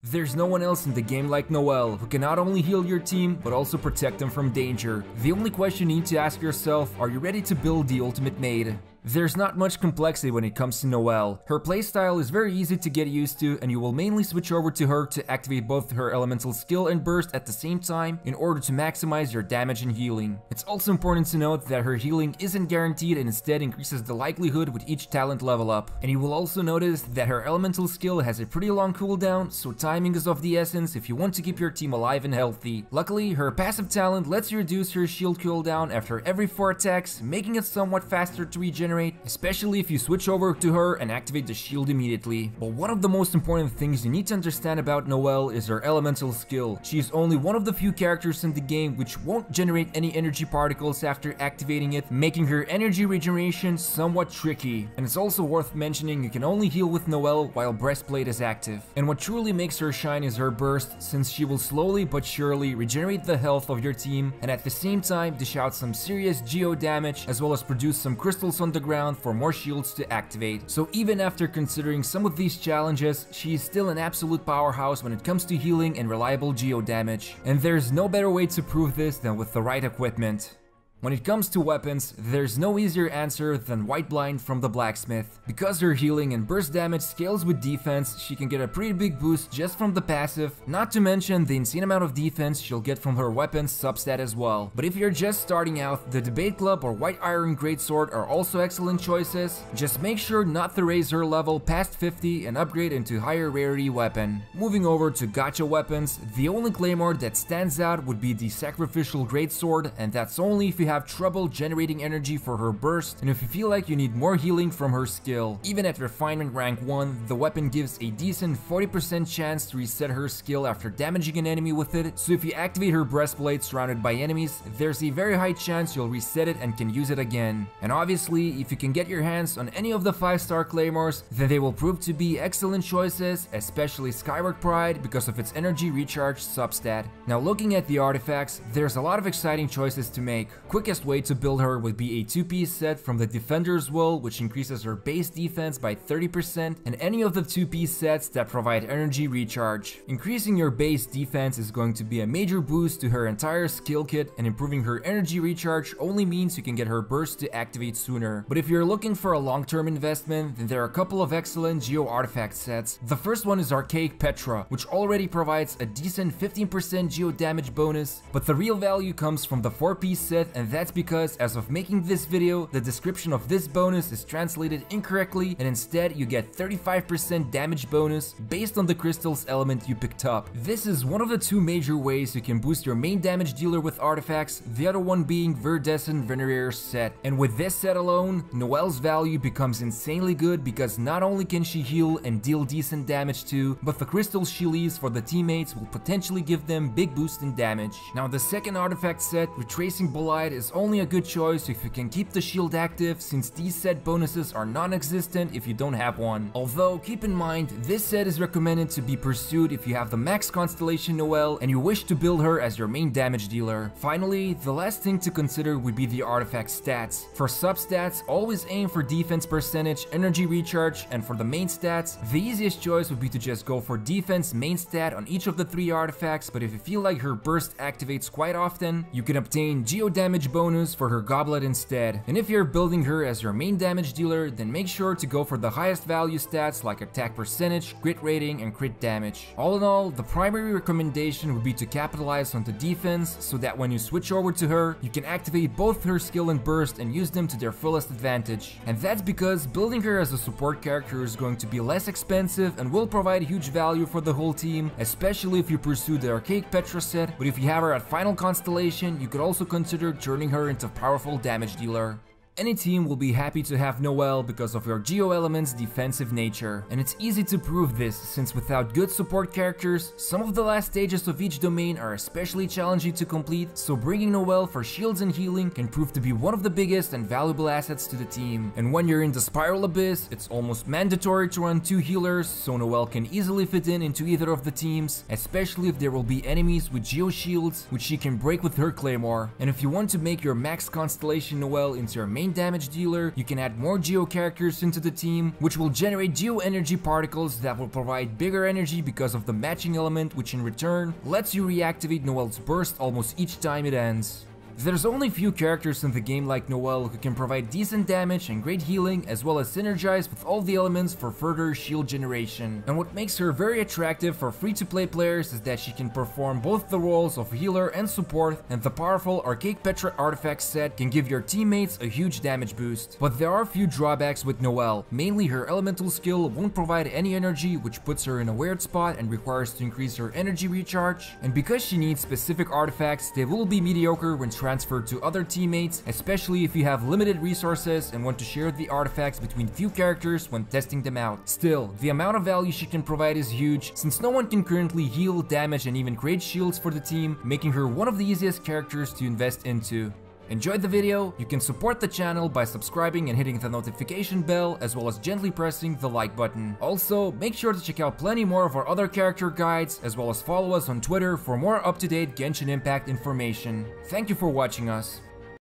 There's no one else in the game like Noelle, who can not only heal your team, but also protect them from danger. The only question you need to ask yourself, are you ready to build the ultimate maid? There's not much complexity when it comes to Noelle. Her playstyle is very easy to get used to, and you will mainly switch over to her to activate both her elemental skill and burst at the same time in order to maximize your damage and healing. It's also important to note that her healing isn't guaranteed and instead increases the likelihood with each talent level up. And you will also notice that her elemental skill has a pretty long cooldown, so timing is of the essence if you want to keep your team alive and healthy. Luckily, her passive talent lets you reduce her shield cooldown after every 4 attacks, making it somewhat faster to regenerate, especially if you switch over to her and activate the shield immediately. But one of the most important things you need to understand about Noelle is her elemental skill. She is only one of the few characters in the game which won't generate any energy particles after activating it, making her energy regeneration somewhat tricky. And it's also worth mentioning you can only heal with Noelle while breastplate is active. And what truly makes her shine is her burst, since she will slowly but surely regenerate the health of your team and at the same time dish out some serious geo damage as well as produce some crystals on the ground for more shields to activate. So even after considering some of these challenges, she is still an absolute powerhouse when it comes to healing and reliable geo damage. And there's no better way to prove this than with the right equipment. When it comes to weapons, there's no easier answer than White Blind from the blacksmith. Because her healing and burst damage scales with defense, she can get a pretty big boost just from the passive, not to mention the insane amount of defense she'll get from her weapon's substat as well. But if you're just starting out, the Debate Club or White Iron Greatsword are also excellent choices. Just make sure not to raise her level past 50 and upgrade into higher rarity weapon. Moving over to gacha weapons, the only claymore that stands out would be the Sacrificial Greatsword, and that's only if you have trouble generating energy for her burst and if you feel like you need more healing from her skill. Even at refinement rank 1, the weapon gives a decent 40% chance to reset her skill after damaging an enemy with it, so if you activate her breastplate surrounded by enemies, there's a very high chance you'll reset it and can use it again. And obviously, if you can get your hands on any of the 5-star claymores, then they will prove to be excellent choices, especially Skyward Pride because of its energy recharge substat. Now looking at the artifacts, there's a lot of exciting choices to make. Quickest way to build her would be a 2-piece set from the Defender's Will, which increases her base defense by 30%, and any of the 2-piece sets that provide energy recharge. Increasing your base defense is going to be a major boost to her entire skill kit, and improving her energy recharge only means you can get her burst to activate sooner. But if you're looking for a long-term investment, then there are a couple of excellent geo artifact sets. The first one is Archaic Petra, which already provides a decent 15% geo damage bonus, but the real value comes from the 4-piece set, and that's because as of making this video, the description of this bonus is translated incorrectly, and instead you get 35% damage bonus based on the crystal's element you picked up. This is one of the 2 major ways you can boost your main damage dealer with artifacts, the other one being Verdescent Venereer's set. And with this set alone, Noelle's value becomes insanely good because not only can she heal and deal decent damage too, but the crystals she leaves for the teammates will potentially give them big boost in damage. Now the second artifact set, Retracing Bolide, is only a good choice if you can keep the shield active, since these set bonuses are non-existent if you don't have one. Although keep in mind, this set is recommended to be pursued if you have the max constellation Noelle and you wish to build her as your main damage dealer. Finally, the last thing to consider would be the artifact stats. For substats, always aim for defense percentage, energy recharge, and for the main stats, the easiest choice would be to just go for defense main stat on each of the 3 artifacts, but if you feel like her burst activates quite often, you can obtain geo damage bonus for her goblet instead. And if you're building her as your main damage dealer, then make sure to go for the highest value stats like attack percentage, crit rating, and crit damage. All in all, the primary recommendation would be to capitalize on the defense so that when you switch over to her, you can activate both her skill and burst and use them to their fullest advantage. And that's because building her as a support character is going to be less expensive and will provide huge value for the whole team, especially if you pursue the Archaic Petra set, but if you have her at final constellation, you could also consider turning her into powerful damage dealer. Any team will be happy to have Noelle because of her geo element's defensive nature, and it's easy to prove this since without good support characters, some of the last stages of each domain are especially challenging to complete, so bringing Noelle for shields and healing can prove to be one of the biggest and valuable assets to the team. And when you're in the Spiral Abyss, it's almost mandatory to run 2 healers, so Noelle can easily fit into either of the teams, especially if there will be enemies with geo shields, which she can break with her claymore. And if you want to make your max constellation Noelle into your main main damage dealer, you can add more Geo characters into the team, which will generate Geo energy particles that will provide bigger energy because of the matching element, which in return lets you reactivate Noelle's burst almost each time it ends. There's only few characters in the game like Noelle who can provide decent damage and great healing, as well as synergize with all the elements for further shield generation. And what makes her very attractive for free-to-play players is that she can perform both the roles of healer and support, and the powerful Archaic Petra artifact set can give your teammates a huge damage boost. But there are a few drawbacks with Noelle. Mainly her elemental skill won't provide any energy, which puts her in a weird spot and requires to increase her energy recharge. And because she needs specific artifacts, they will be mediocre when transferred to other teammates, especially if you have limited resources and want to share the artifacts between few characters when testing them out. Still, the amount of value she can provide is huge, since no one can currently heal, damage, and even create shields for the team, making her one of the easiest characters to invest into. Enjoyed the video? You can support the channel by subscribing and hitting the notification bell, as well as gently pressing the like button. Also, make sure to check out plenty more of our other character guides, as well as follow us on Twitter for more up-to-date Genshin Impact information. Thank you for watching us.